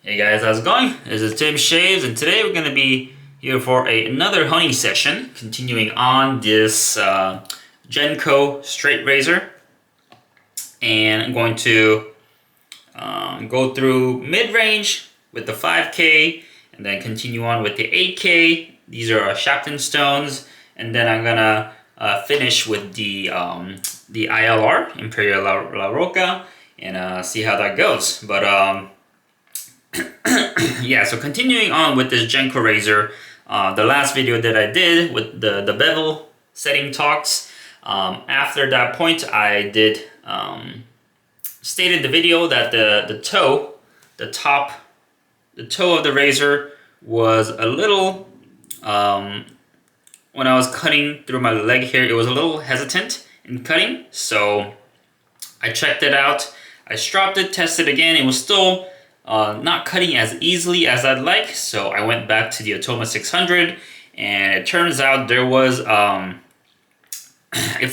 Hey guys, how's it going? This is Tim Shaves, and today we're going to be here for another honing session, continuing on this Genco straight razor. And I'm going to go through mid-range with the 5K, and then continue on with the 8K. These are Shapton stones, and then I'm going to finish with the ILR, Imperial La Rocca, and see how that goes. But yeah, so continuing on with this Genco razor, the last video that I did with the bevel setting talks, after that point I did state in the video that the toe of the razor was a little, when I was cutting through my leg here, it was a little hesitant in cutting, so I checked it out, I stropped it, tested again, it was still not cutting as easily as I'd like, so I went back to the Atoma 600, and it turns out there was, if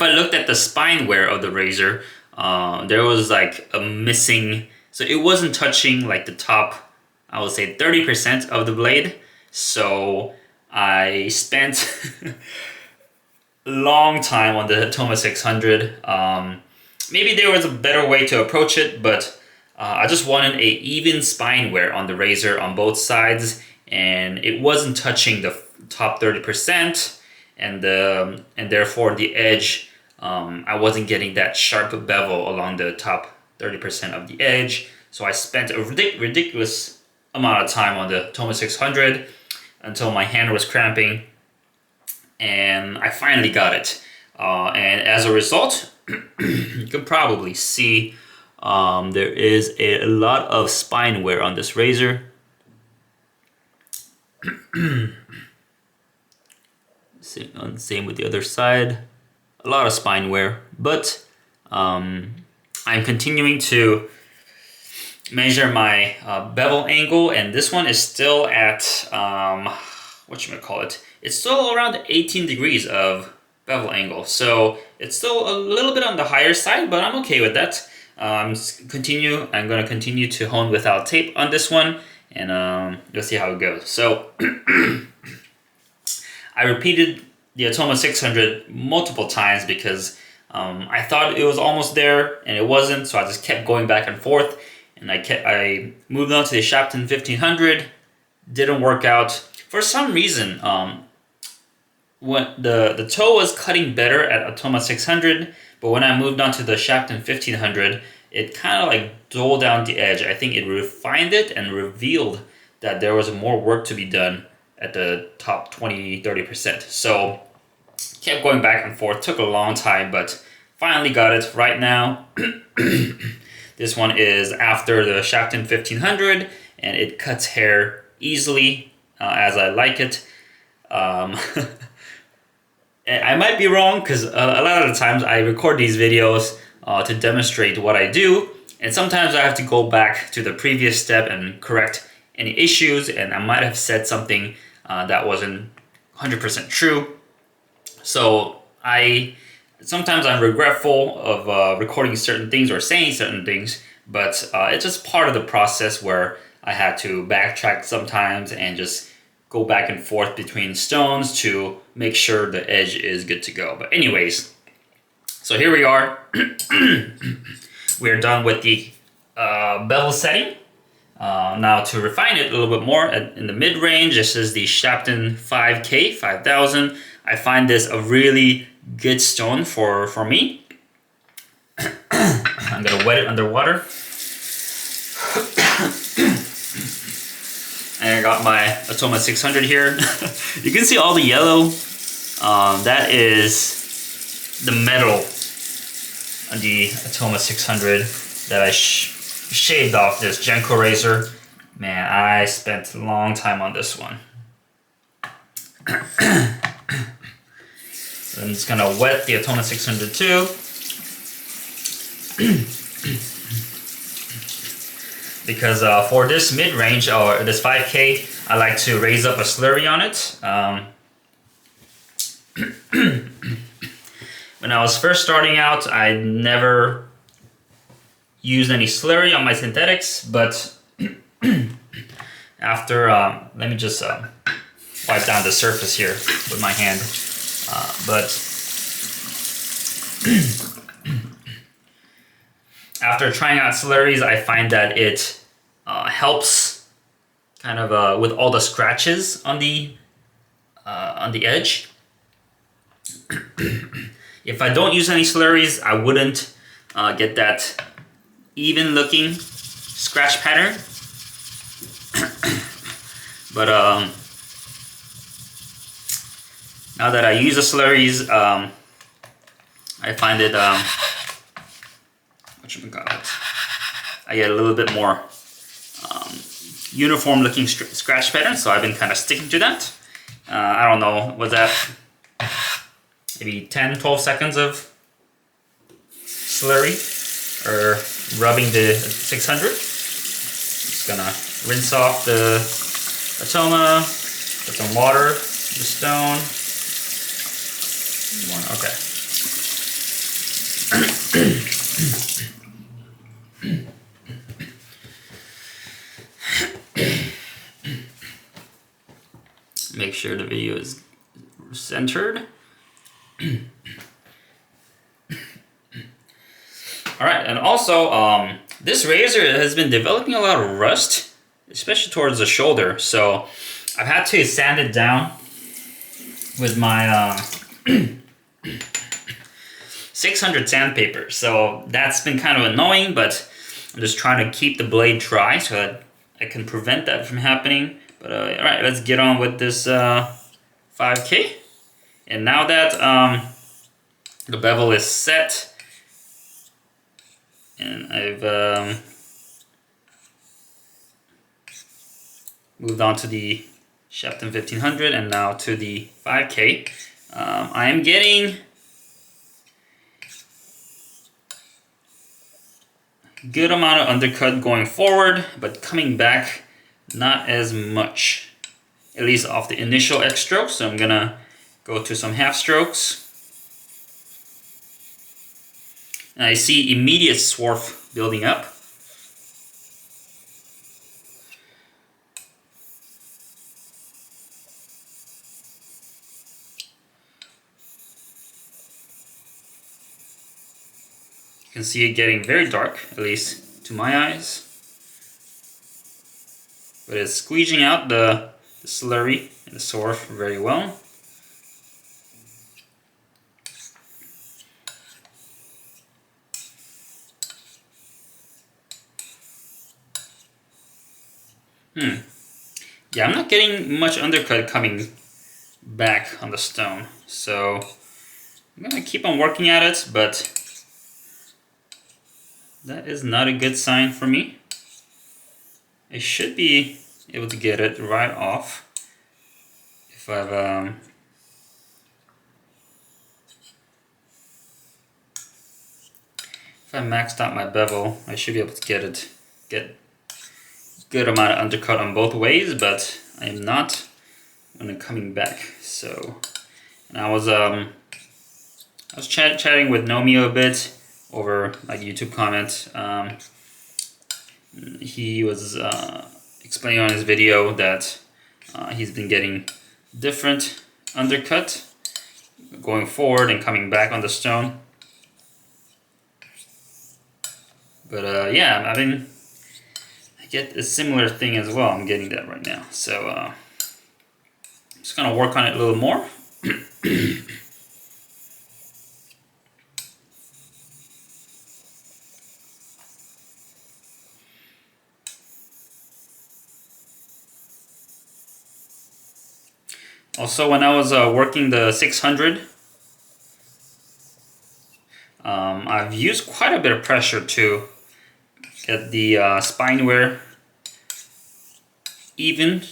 I looked at the spine wear of the razor, there was like a missing, so it wasn't touching like the top, I would say 30% of the blade, so I spent a long time on the Atoma 600. Maybe there was a better way to approach it, but I just wanted a even spine wear on the razor on both sides, and it wasn't touching the top 30%, and therefore the edge, I wasn't getting that sharp bevel along the top 30% of the edge. So I spent a ridiculous amount of time on the Atoma 600 until my hand was cramping, and I finally got it. And as a result, you can probably see there is a lot of spine wear on this razor. Same with the other side. A lot of spine wear, but I'm continuing to measure my bevel angle, and this one is still at, whatchamacallit, it's still around 18 degrees of bevel angle, so it's still a little bit on the higher side, but I'm okay with that. I'm going to continue to hone without tape on this one, and you'll see how it goes. So I repeated the Atoma 600 multiple times because I thought it was almost there and it wasn't, so I just kept going back and forth, and I moved on to the Shapton 1500. Didn't work out for some reason. When the toe was cutting better at Atoma 600, but when I moved on to the Shapton 1500, it kind of like dulled down the edge. I think it refined it and revealed that there was more work to be done at the top 20-30%. So kept going back and forth, took a long time, but finally got it right now. This one is after the Shapton 1500, and it cuts hair easily as I like it. I might be wrong because a lot of the times I record these videos to demonstrate what I do, and sometimes I have to go back to the previous step and correct any issues, and I might have said something that wasn't 100% true. So sometimes I'm regretful of recording certain things or saying certain things, but it's just part of the process where I had to backtrack sometimes and just go back and forth between stones to make sure the edge is good to go. But anyways, so here we are. We're done with the bevel setting. Now to refine it a little bit more, in the mid-range, this is the Shapton 5K, 5000. I find this a really good stone for me. I'm gonna wet it underwater. And I got my Atoma 600 here. You can see all the yellow. That is the metal on the Atoma 600 that I shaved off this Genco razor. Man, I spent a long time on this one. So I'm just gonna wet the Atoma 600 too. Because for this mid-range, or this 5K, I like to raise up a slurry on it. When I was first starting out, I never used any slurry on my synthetics, but After, let me just wipe down the surface here with my hand. But after trying out slurries, I find that it helps kind of with all the scratches on the edge. If I don't use any slurries, I wouldn't get that even looking scratch pattern. But now that I use the slurries, I find it I get a little bit more uniform looking scratch pattern, so I've been kind of sticking to that. I don't know, was that maybe 10-12 seconds of slurry or rubbing the 600. Just gonna rinse off the Atoma, put some water in the stone. Make sure the video is centered. Alright, and also this razor has been developing a lot of rust, especially towards the shoulder, so I've had to sand it down with my 600 sandpaper. So that's been kind of annoying, but I'm just trying to keep the blade dry so that I can prevent that from happening. But alright, let's get on with this 5K. And now that the bevel is set, and I've moved on to the Shapton 1500 and now to the 5K, I am getting a good amount of undercut going forward, but coming back not as much, at least off the initial X stroke. So I'm gonna go to some half strokes. And I see immediate swarf building up. You can see it getting very dark, at least to my eyes. But it's squeezing out the slurry and the swarf very well. Yeah, I'm not getting much undercut coming back on the stone, so I'm gonna keep on working at it, but that is not a good sign for me. I should be able to get it right off if I've maxed out my bevel. I should be able to get good amount of undercut on both ways, but I am not when I'm coming back. So, and I was chatting with Nomio a bit over like YouTube comment. He was explaining on his video that he's been getting different undercut going forward and coming back on the stone. But yeah, I get a similar thing as well. I'm getting that right now. So I'm just gonna work on it a little more. Also, when I was working the 600, I've used quite a bit of pressure to get the spine wear even,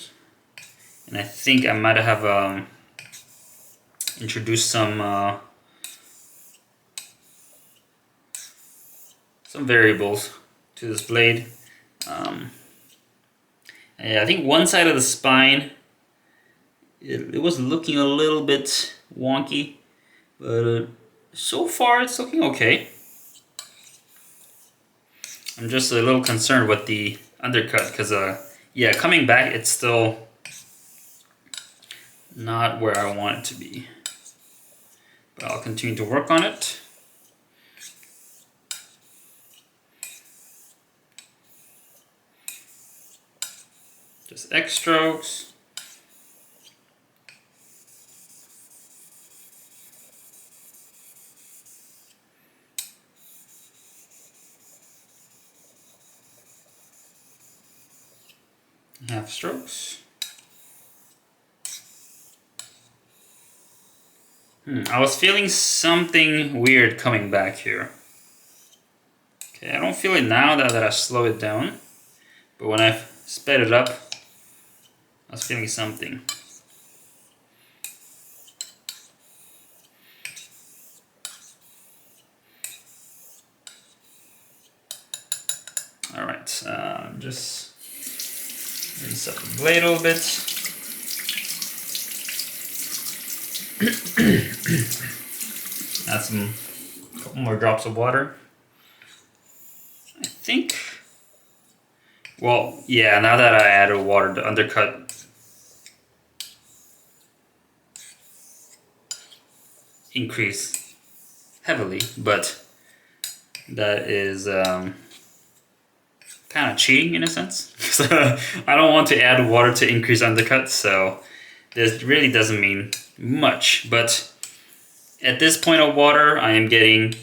and I think I might have introduced some variables to this blade. Yeah, I think one side of the spine, it was looking a little bit wonky, but so far it's looking okay. I'm just a little concerned with the undercut, because yeah, coming back it's still not where I want it to be. But I'll continue to work on it. Just X strokes. Half strokes. I was feeling something weird coming back here. Okay, I don't feel it now that I slow it down, but when I sped it up, I was feeling something. All right, just rinse up the blade a little bit. Add a couple more drops of water. I think, well, yeah, now that I added water, the undercut increased heavily, but that is kind of cheating in a sense. I don't want to add water to increase undercut, so this really doesn't mean much. But at this point of water, I am getting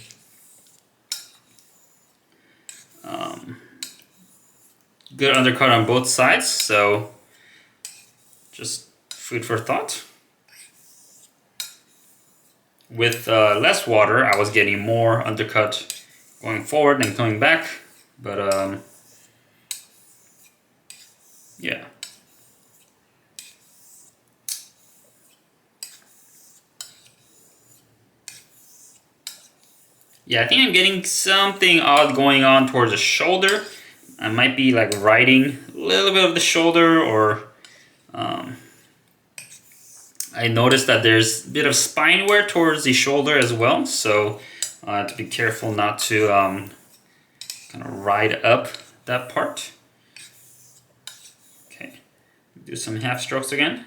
good undercut on both sides, so just food for thought. With less water, I was getting more undercut going forward and coming back, but yeah. Yeah, I think I'm getting something odd going on towards the shoulder. I might be like riding a little bit of the shoulder, or I noticed that there's a bit of spine wear towards the shoulder as well, so I have to be careful not to kind of ride up that part. Okay, do some half strokes again.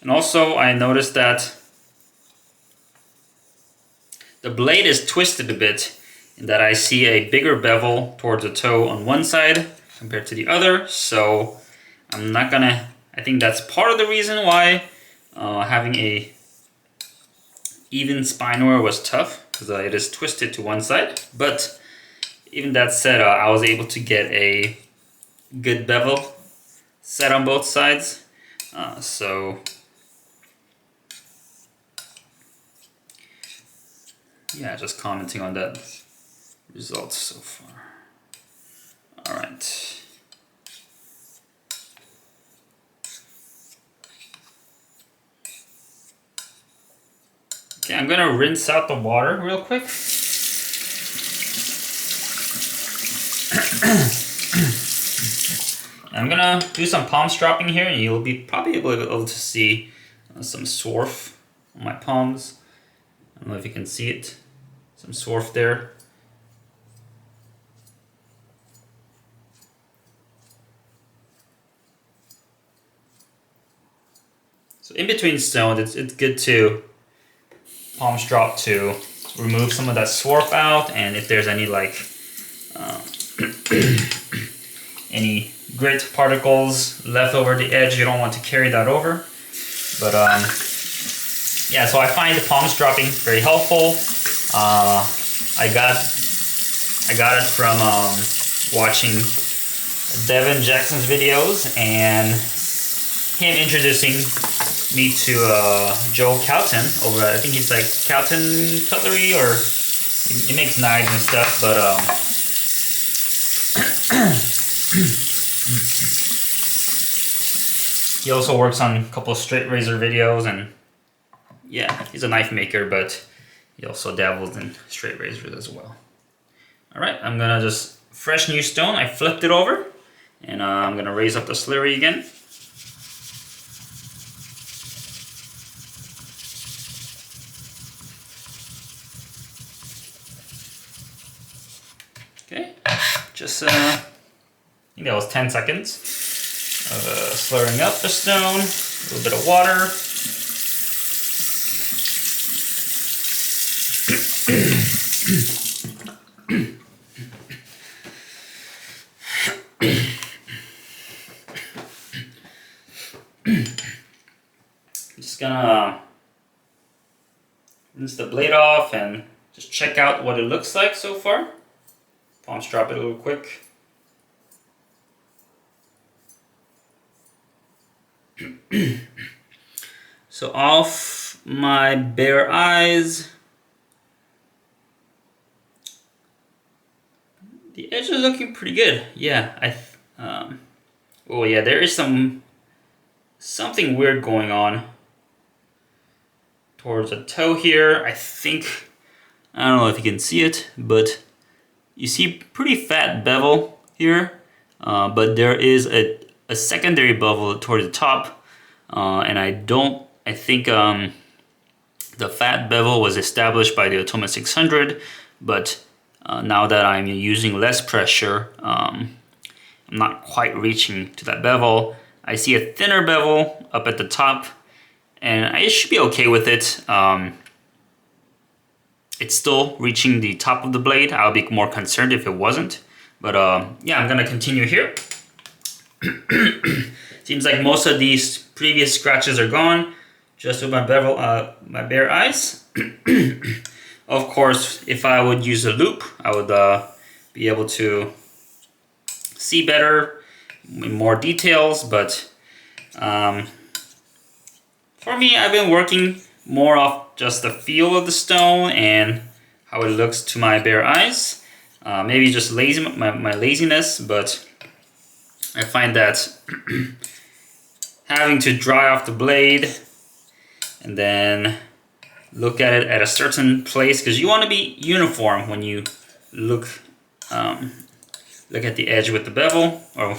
And also I noticed that the blade is twisted a bit, in that I see a bigger bevel towards the toe on one side compared to the other, so I'm not gonna, I think that's part of the reason why having a even spine wear was tough, because it is twisted to one side. But even that said, I was able to get a good bevel set on both sides, so yeah, just commenting on that result so far. All right. Okay, I'm gonna rinse out the water real quick. I'm gonna do some palm stropping here, and you'll be probably able to see some swarf on my palms. I don't know if you can see it. Some swarf there. So in between stones, it's good to palm strop to remove some of that swarf out, and if there's any like any grit particles left over the edge, you don't want to carry that over. But yeah, so I find the palm stropping very helpful. I got it from watching Devin Jackson's videos, and him introducing me to Joe Cowton over at, I think he's like Cowton Cutlery, or he makes knives and stuff, but he also works on a couple of straight razor videos, and yeah, he's a knife maker, but he also dabbles in straight razors as well. All right, I'm gonna just fresh new stone. I flipped it over, and I'm gonna raise up the slurry again. Okay, just I think that was 10 seconds of slurring up the stone, a little bit of water. Just gonna rinse the blade off and just check out what it looks like so far. Palms drop it a little quick. So off my bare eyes, the edge is looking pretty good. Yeah, oh yeah, there is something weird going on towards the toe here. I think, I don't know if you can see it, but you see pretty fat bevel here, but there is a secondary bevel toward the top, and I think the fat bevel was established by the Atoma 600, but now that I'm using less pressure, I'm not quite reaching to that bevel. I see a thinner bevel up at the top, and I should be okay with it. It's still reaching the top of the blade. I'll be more concerned if it wasn't. But yeah, I'm gonna continue here. Seems like most of these previous scratches are gone, just with my bevel, my bare eyes. Of course, if I would use a loop, I would be able to see better in more details, but for me, I've been working more off just the feel of the stone and how it looks to my bare eyes. Maybe just my laziness, but I find that having to dry off the blade and then look at it at a certain place, because you want to be uniform when you look at the edge with the bevel, or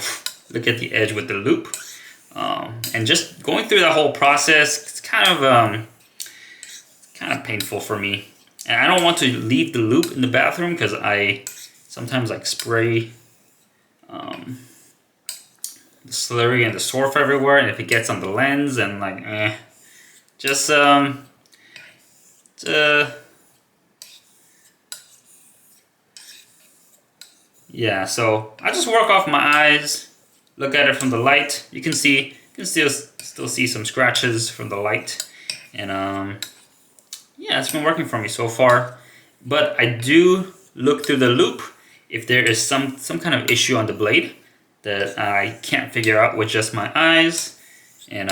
look at the edge with the loop. And just going through that whole process, it's kind of painful for me. And I don't want to leave the loop in the bathroom because I sometimes like spray the slurry and the surf everywhere, and if it gets on the lens and like just yeah, so I just work off my eyes, look at it from the light. You can still see some scratches from the light, and yeah, it's been working for me so far. But I do look through the loop if there is some kind of issue on the blade that I can't figure out with just my eyes, and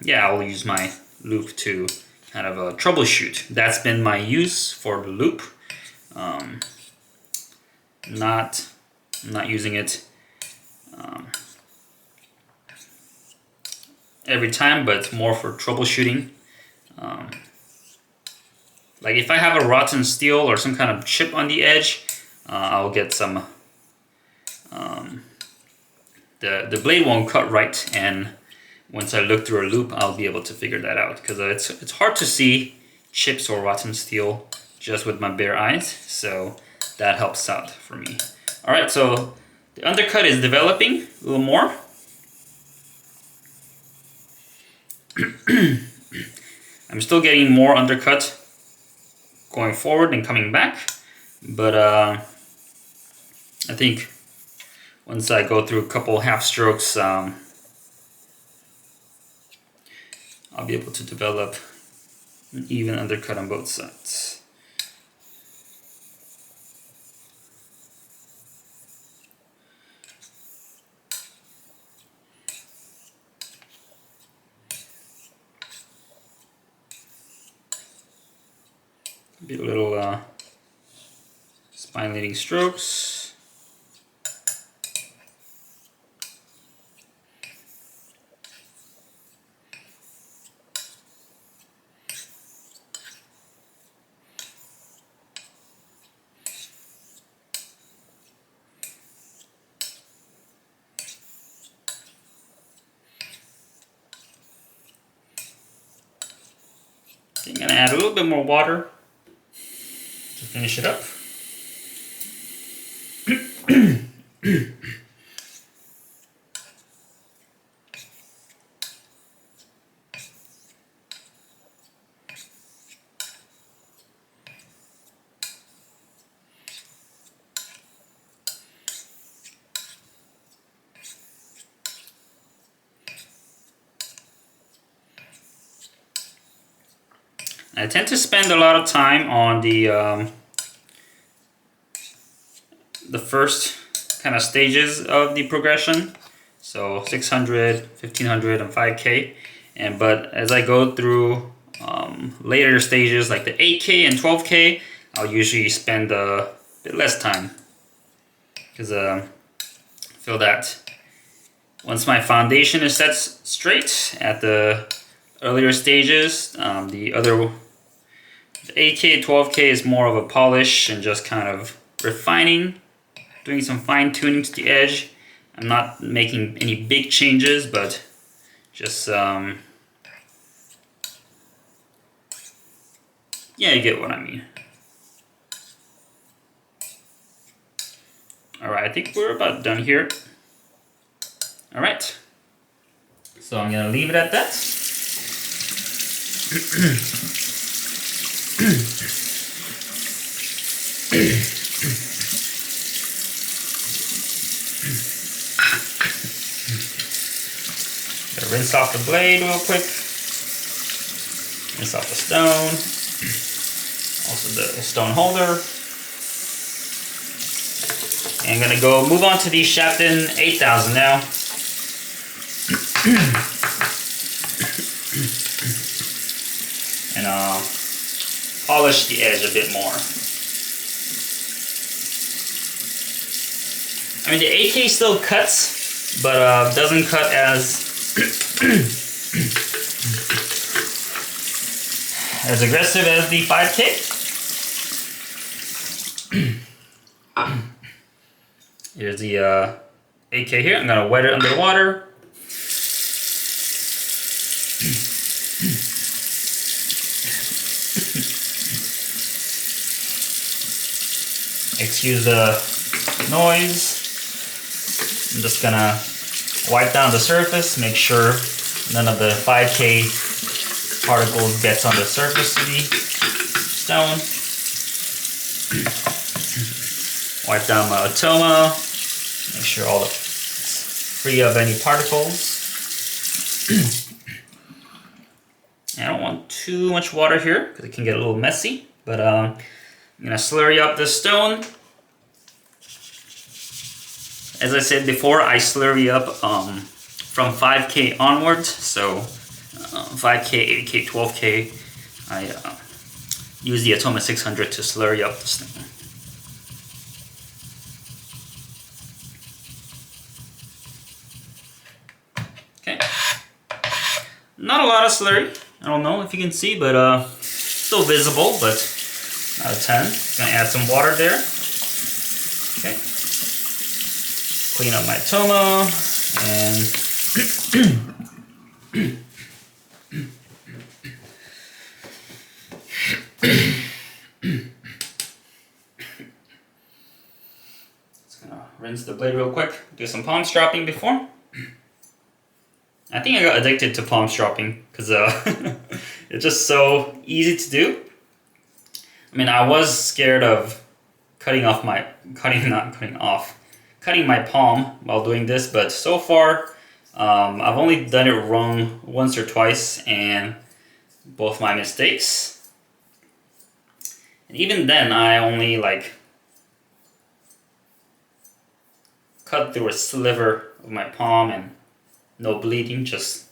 yeah, I'll use my loop to kind of troubleshoot. That's been my use for the loop. Not using it every time, but more for troubleshooting. Like if I have a rotten steel or some kind of chip on the edge, I'll get some. The blade won't cut right, and once I look through a loop, I'll be able to figure that out, because it's hard to see chips or rotten steel just with my bare eyes. So that helps out for me. All right, so the undercut is developing a little more. I'm still getting more undercut going forward and coming back, but I think once I go through a couple half strokes, I'll be able to develop an even undercut on both sides. Be a little spine leading strokes. little bit more water to finish it up. I tend to spend a lot of time on the first kind of stages of the progression, so 600, 1500, and 5K. But as I go through later stages like the 8K and 12K, I'll usually spend a bit less time because I feel that once my foundation is set straight at the earlier stages, the 8K, 12K is more of a polish and just kind of refining, doing some fine tuning to the edge. I'm not making any big changes, but just, yeah, you get what I mean. Alright, I think we're about done here. Alright, so I'm gonna leave it at that. Rinse off the blade real quick. Rinse off the stone. Also the stone holder. And I'm gonna move on to the Shapton 8000 now. And polish the edge a bit more. I mean, the 8K still cuts, but doesn't cut as as aggressive as the 5K. Here's the 8K here. I'm gonna wet it under water. Excuse the noise. I'm just gonna wipe down the surface, make sure none of the 5K particles gets on the surface of the stone. Wipe down my Atoma, make sure all it's free of any particles. I don't want too much water here because it can get a little messy, but I'm gonna slurry up this stone. As I said before, I slurry up from 5K onwards, so 5K, 8K, 12K, I use the Atoma 600 to slurry up this thing. Okay, not a lot of slurry. I don't know if you can see, but still visible, but not a ton. Gonna add some water there. Okay. Clean up my Atoma and just gonna rinse the blade real quick. Do some palm stropping before. I think I got addicted to palm stropping because it's just so easy to do. I mean, I was scared of cutting my palm while doing this, but so far I've only done it wrong once or twice, and both my mistakes. And even then, I only cut through a sliver of my palm and no bleeding. Just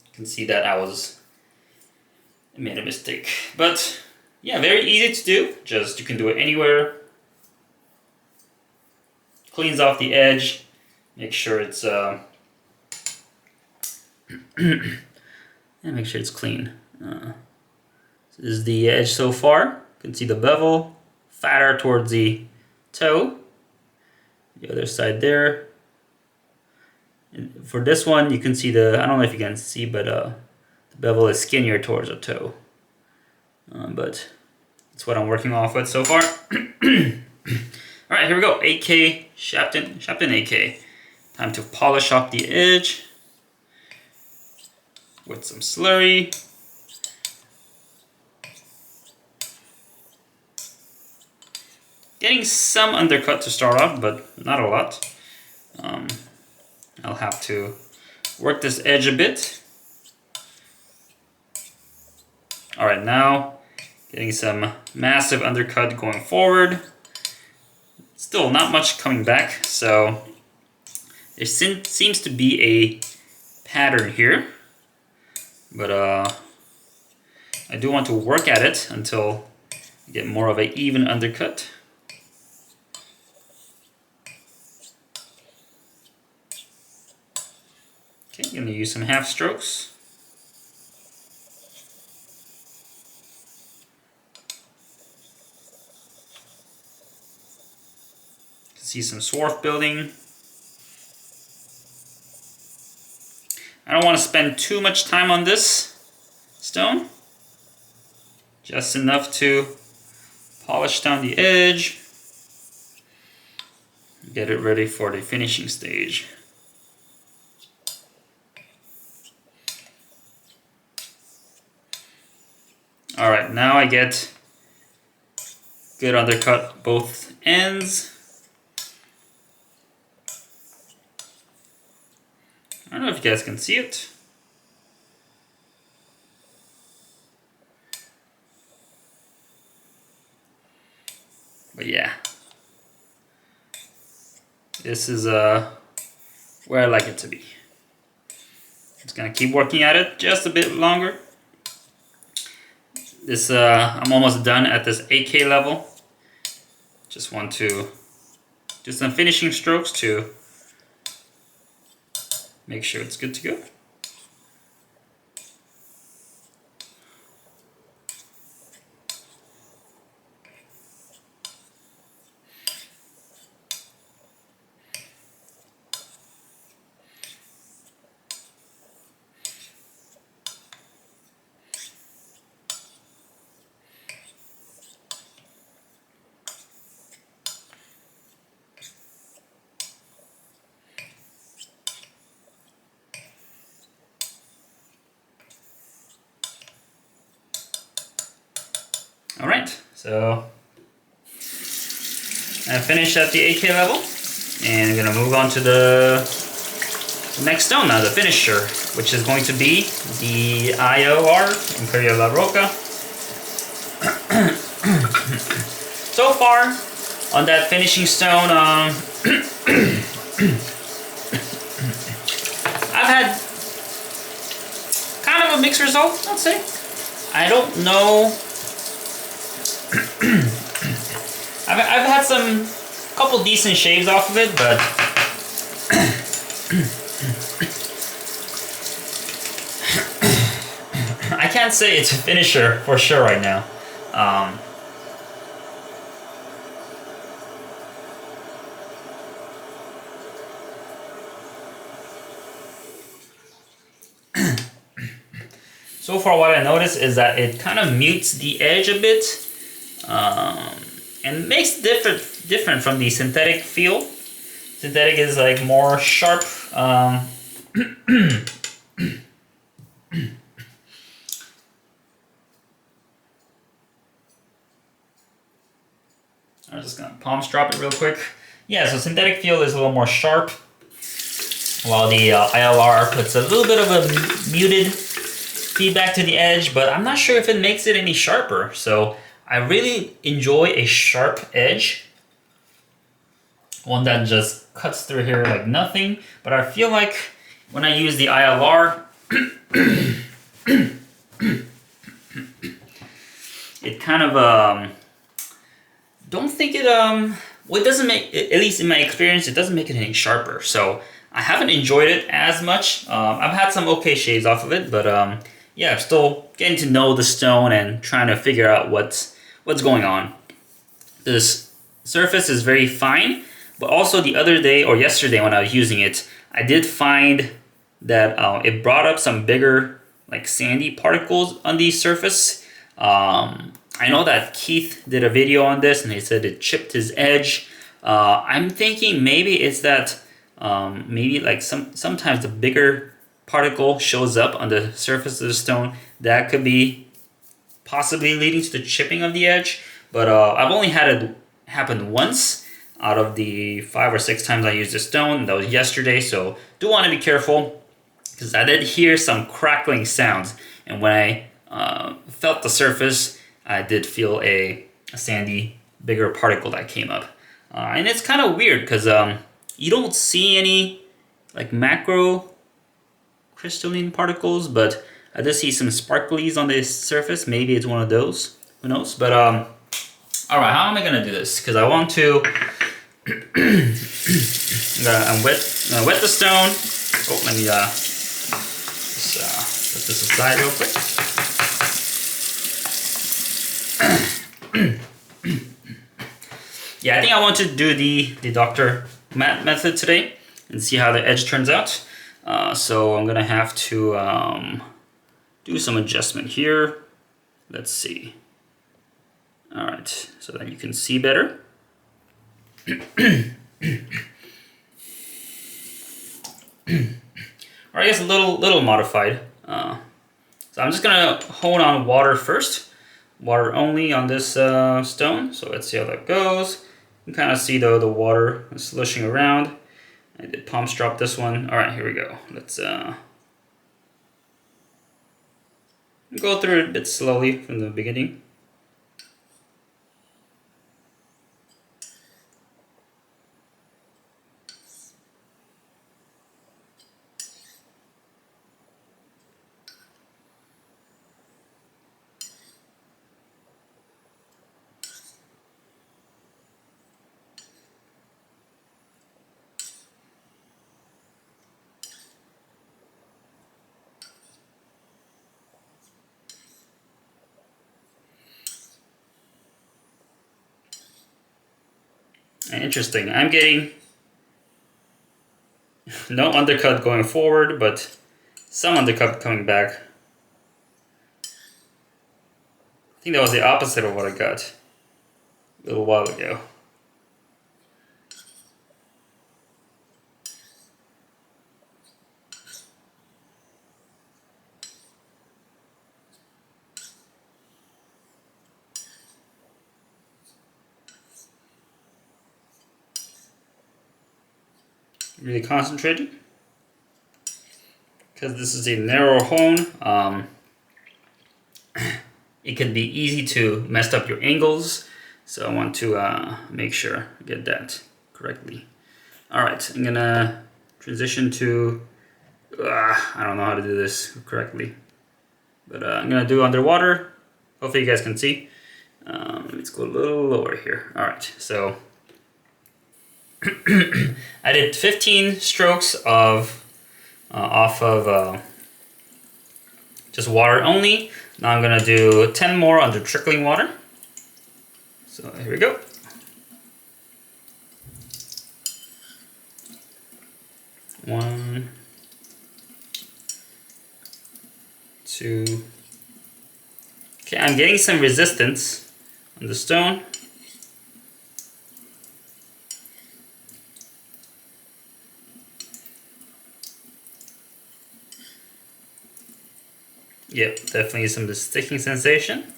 you can see that I made a mistake. But yeah, very easy to do. Just you can do it anywhere. Cleans off the edge. Make sure it's make sure it's clean. So this is the edge so far. You can see the bevel fatter towards the toe. The other side there. And for this one, you can see I don't know if you can see, but the bevel is skinnier towards the toe. but that's what I'm working off with so far. All right, here we go. 8K Shapton 8K. Time to polish off the edge with some slurry. Getting some undercut to start off, but not a lot. I'll have to work this edge a bit. All right, now getting some massive undercut going forward. Still not much coming back, so there seems to be a pattern here, but I do want to work at it until I get more of an even undercut. Okay, I'm gonna use some half strokes. See some swarf building. I don't want to spend too much time on this stone. Just enough to polish down the edge. Get it ready for the finishing stage. All right, now I get good undercut both ends. I don't know if you guys can see it. But yeah, this is where I like it to be. Just gonna keep working at it just a bit longer. This I'm almost done at this 8K level. Just want to do some finishing strokes to make sure it's good to go. All right, so I finished at the 8K level, and we're gonna move on to the next stone now, the finisher, which is going to be the ILR, Imperial La Rocca. So far, on that finishing stone, I've had kind of a mixed result, I'd say. I don't know. I've had some couple decent shaves off of it, but I can't say it's a finisher for sure right now. So far what I noticed is that it kind of mutes the edge a bit, and makes it different from the synthetic feel. Synthetic is like more sharp. I I'm just gonna palms drop it real quick. Yeah, so synthetic feel is a little more sharp, while the ILR puts a little bit of a muted feedback to the edge, but I'm not sure if it makes it any sharper. So I really enjoy a sharp edge, one that just cuts through here like nothing. But I feel like when I use the ILR, it kind of don't think it well, it doesn't make, at least in my experience, it doesn't make it any sharper. So I haven't enjoyed it as much. I've had some okay shades off of it, but yeah, I'm still getting to know the stone and trying to figure out what's going on. This surface is very fine, but also the other day or yesterday when I was using it, I did find that it brought up some bigger like sandy particles on the surface. I know that Keith did a video on this and he said it chipped his edge. I'm thinking maybe it's that maybe like sometimes the bigger particle shows up on the surface of the stone. That could be possibly leading to the chipping of the edge. But I've only had it happen once out of the 5 or 6 times I used the stone. That was yesterday, so do want to be careful because I did hear some crackling sounds, and when I felt the surface, I did feel a sandy, bigger particle that came up. And it's kind of weird because you don't see any like macro crystalline particles, but I did see some sparklies on the surface. Maybe it's one of those. Who knows? But all right, how am I gonna do this? Because I want to. I'm wet the stone. Oh, let me just put this aside real quick. Yeah, I think I want to do the Dr. Matt method today and see how the edge turns out. So I'm gonna have to do some adjustment here. Let's see. All right, so that you can see better. Or I guess a little modified. So I'm just gonna hold on water first. Water only on this stone. So let's see how that goes. You can kind of see though the water is slushing around. I did palms drop this one. All right, here we go. Let's go through it a bit slowly from the beginning. Interesting. I'm getting no undercut going forward, but some undercut coming back. I think that was the opposite of what I got a little while ago. Really concentrated because this is a narrow hone. It can be easy to mess up your angles, so I want to make sure I get that correctly. All right, I'm gonna transition to I don't know how to do this correctly, but I'm gonna do underwater. Hopefully you guys can see. Let's go a little lower here. All right, so I did 15 strokes of off of just water only. Now I'm gonna do 10 more under trickling water. So here we go. One, two. Okay, I'm getting some resistance on the stone. Yep, definitely some sticking sensation.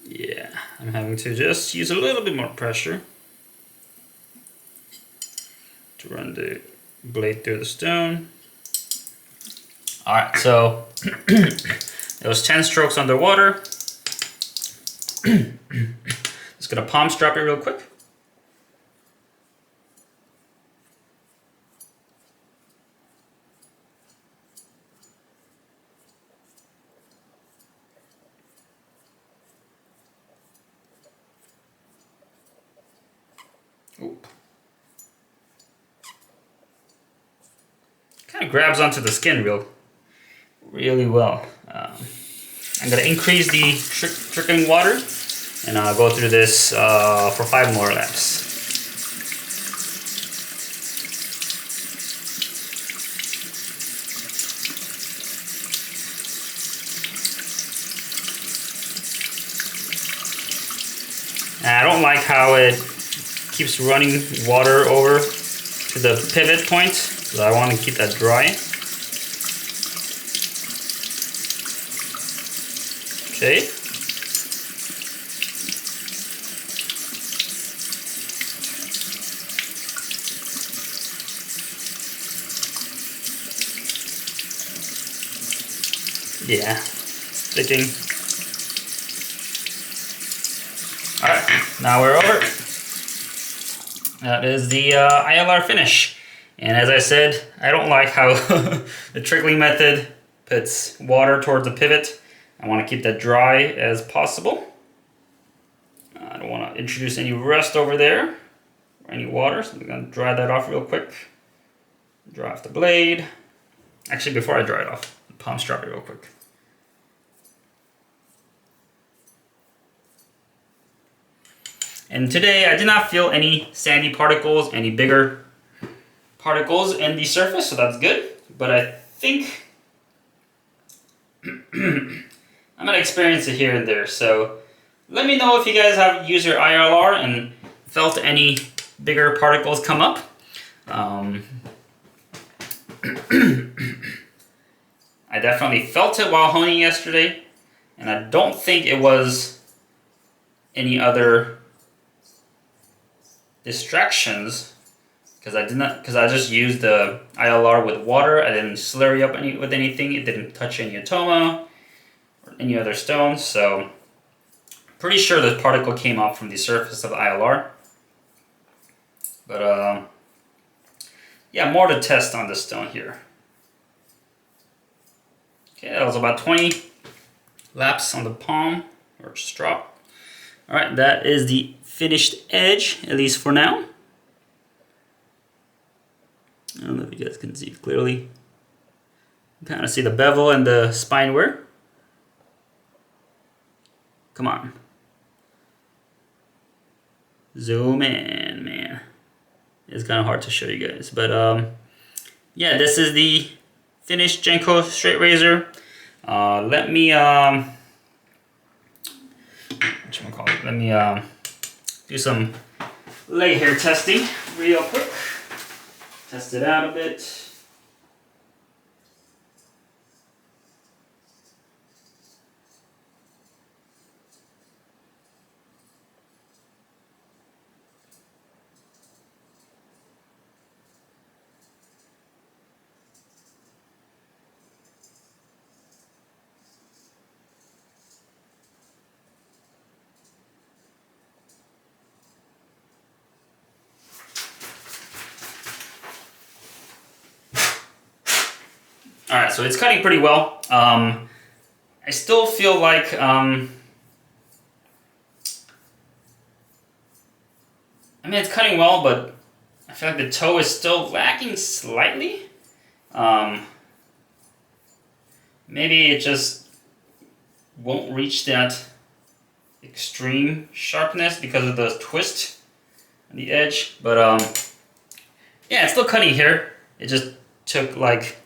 Yeah, I'm having to just use a little bit more pressure to run the blade through the stone. All right, so it was 10 strokes underwater. Just gonna palms drop it real quick. Oop. Kind of grabs onto the skin really well. I'm gonna increase the trickling water, and I'll go through this for 5 more laps. And I don't like how it keeps running water over to the pivot point, so I want to keep that dry. Okay. Yeah, sticking. Alright, now we're over. That is the ILR finish. And as I said, I don't like how the trickling method puts water towards the pivot. I want to keep that dry as possible. I don't want to introduce any rust over there or any water, so I'm going to dry that off real quick. Dry off the blade. Actually, before I dry it off, palm strap it real quick. And today I did not feel any sandy particles, any bigger particles in the surface, so that's good. But I think I'm gonna experience it here and there. So let me know if you guys have used your ILR and felt any bigger particles come up. I definitely felt it while honing yesterday, and I don't think it was any other distractions, because I just used the ILR with water. I didn't slurry up with anything. It didn't touch any Atoma or any other stones, so pretty sure the particle came off from the surface of the ILR. But yeah, more to test on this stone here. Okay, that was about 20 laps on the palm or strop. All right, that is the finished edge, at least for now. I don't know if you guys can see it clearly. You can kind of see the bevel and the spine wear. Come on. Zoom in, man. It's kind of hard to show you guys, but yeah, this is the finished Genco straight razor. Let me do some leg hair testing real quick. Test it out a bit. Alright, so it's cutting pretty well. I still feel like I mean, it's cutting well, but I feel like the toe is still lacking slightly. Maybe it just won't reach that extreme sharpness because of the twist on the edge. But yeah, it's still cutting here. It just took like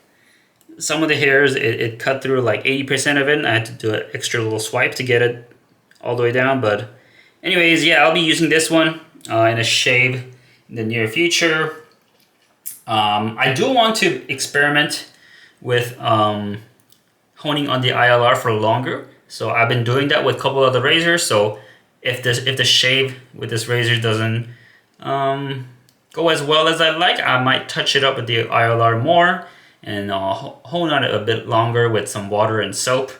some of the hairs, it cut through like 80% of it, and I had to do an extra little swipe to get it all the way down. But anyways, yeah, I'll be using this one in a shave in the near future. I do want to experiment with honing on the ILR for longer. So I've been doing that with a couple of the razors. So if the shave with this razor doesn't go as well as I'd like, I might touch it up with the ILR more and hone on it a bit longer with some water and soap.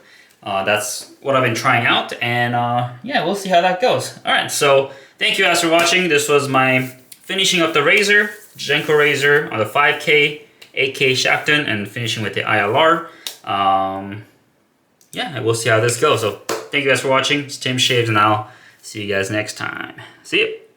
That's what I've been trying out, and yeah, we'll see how that goes. All right, so thank you guys for watching. This was my finishing up the razor, Genco razor on the 5K, 8K Shapton, and finishing with the ILR. Yeah, we'll see how this goes. So thank you guys for watching. It's Tim Shaves, and I'll see you guys next time. See you.